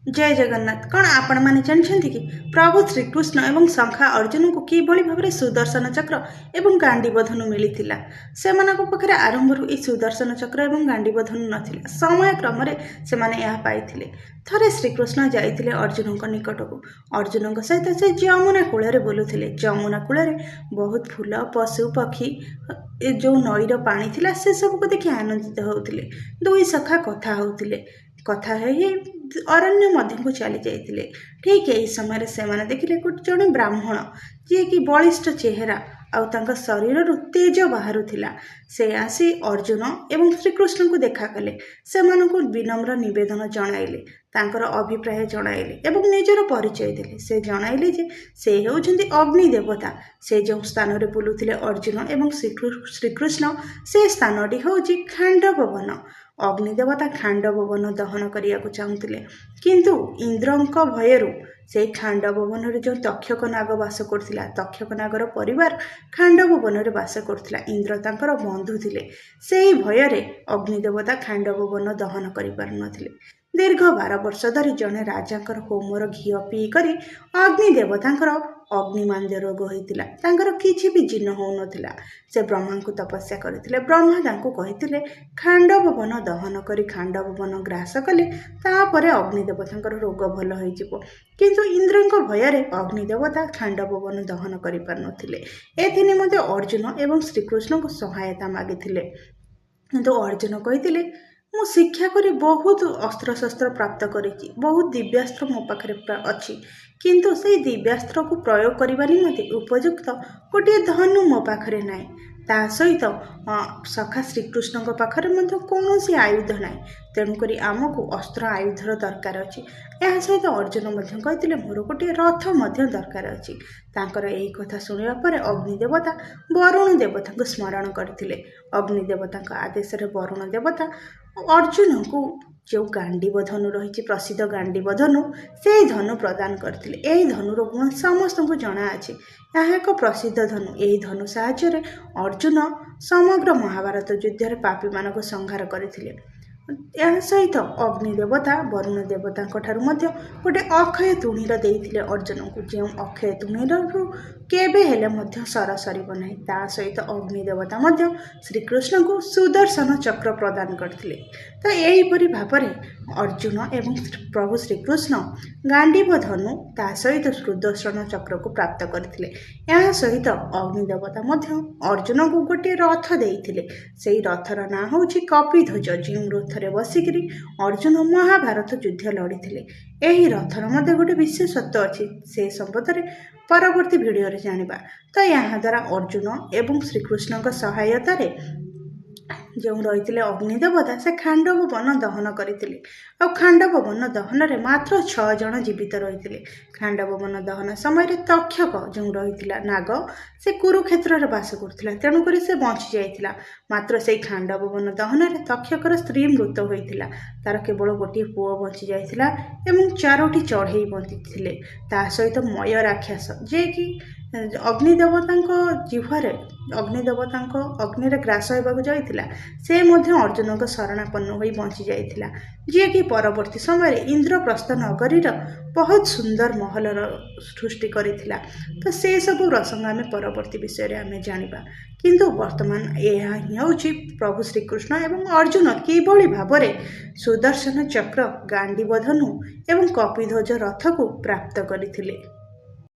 जय जगन्नाथ। कौन आपण मैंने जानते कि प्रभु श्रीकृष्ण एवं शंखा अर्जुन को किभली भाव में सुदर्शन चक्र एवं गांडीव धनु मिलता से पाखे आरंभ सुदर्शन चक्र एवं गांडीव धनु नाला समय क्रम से पाई थरे श्रीकृष्ण जाते अर्जुन निकट को अर्जुन सहित से जमुना कूल बुलूले जमुना कूल बहुत फूल पशु पक्षी जो नईर पानी थिला से सब को देखि आनंदित होते दुई सखा कथा होते कथा अरण्य मध्य को चली जाते ठीक यही समय से देखिले जड़े ब्राह्मण जी कि बलिष्ठ चेहरा आउ शरीर तेज बाहर से आसी अर्जुन एवं श्रीकृष्ण को देखा कले से विनम्र निवेदन जणाइले तांकर अभिप्राय जणाइले एवं निजर परिचय देले से जणाइले जे से होउछन्ति अग्नि देवता से जो स्थान रे बुलुथिले अर्जुन एवं श्रीकृष्ण से स्थानटी होउछि खांडव वन अग्नि देवता खांडव वन दहन करिया को चाहुथिले किंतु इंद्रंक भयरु से खांडव वन जो तक्षक नाग बास करथिला तक्षक नागर परिवार खांडव वन रे बास करथिला इंद्र तांकर बंधु थिले सेही भयरे अग्नि देवता खांडव वन दहन करि पार नथिले दीर्घ 12 वर्ष धरी जड़े राजा होमर घी पी करी अग्नि देवतांकर अग्निमांद्य रोग होता किसी भी जीर्ण हो नाला से ब्रह्मा को तपस्या करते ब्रह्मा तांको कहिथिले खांडव वन दहन करी खांडव वन ग्रास कले तापर अग्नि देवतांकर रोग भल हो किंतु इंद्रंक भयरे अग्नि देवता खांडव वन दहन करि पार नथिले एथि निमंते अर्जुन एवं श्रीकृष्ण को सहायता मागिथिले किंतु अर्जुन कहिथिले मु शिक्षा करी बहुत अस्त्र शस्त्र प्राप्त करी बहुत दिव्यास्त्र मो पाखे अच्छी किंतु से दिव्यास्त्र को प्रयोग करने निमंते उपयुक्त गोटे धनु मो पाखे ना ता सहित सखा श्रीकृष्ण पाखे कौन आयुध ना तेणुक आमको अस्त्र आयुधर दरकार अच्छी यह सहित अर्जुन कहते मोर गोटे रथ दरकार अच्छी तांकर यही कथा शुणा पर अग्नि देवता वरुण देवता को स्मरण करते अग्नि देवता आदेश वरुण देवता अर्जुन को जो गांडीव धनु रही प्रसिद्ध गांडीव धनु से धनु प्रदान करते यही धनुर गुण समस्त को जना अच्छे यह एक प्रसिद्ध धनु यही धनु साहाय्य अर्जुन समग्र महाभारत युद्ध में पापी मान संहार करते यह सहित अग्नि देवता वरुण देवता गोटे अक्षय तुणीर देते अर्जुन को जो अक्षय तुणीर केबे हेले सर सर ना ता सहित अग्नि देवता श्रीकृष्ण को सुदर्शन चक्र प्रदान करते तो यहीपरि भाव अर्जुन एवं प्रभु श्रीकृष्ण गांडीव धनु ता सहित सुदर्शन चक्र को प्राप्त करते यह सहित अग्नि देवता अर्जुन को गोटे रथ देते से रथर ना हूँ कपिध्वज जो रथरे बसिकी अर्जुन महाभारत युद्ध लड़ी यही रथर मध्य गोटे विशेषत्व अच्छी से संबंध में परवर्ती वीडियो रे जानिबा तो यहाँ द्वारा अर्जुन एवं श्रीकृष्ण सहायता जो रही अग्नि देवता से खांडव वन दहन करते खांडव वन दहन में मात्र 6 जन जीवित रही खांडव वन दहन समय तक्षक जो रही नाग से कुरुक्षेत्र में बास करता तेणुक से बची जाता मात्र से खांडव वन दहन में तक्षकर स्त्री मृत होता तार केवल गोटे पुओ बची जाता एवं 4टी चढ़ई बंधी ता सहित मय राक्षस जे कि अग्निदेवता जिह्वार अग्निदेवता अग्नि ग्रास होगा जाता से अर्जुन को शरणापन्न हो बची जाता जी कि परवर्ती समय इंद्रप्रस्थ नगरीर बहुत सुंदर महल सृष्टि करथिला तो से सब प्रसंग आम परवर्ती विषय आम जानिबा किंतु वर्तमान यह ही होछि प्रभु श्रीकृष्ण एवं अर्जुन किभली भाव सुदर्शन चक्र गांडीव धनु एवं कपिध्वज रथ को प्राप्त करथिले।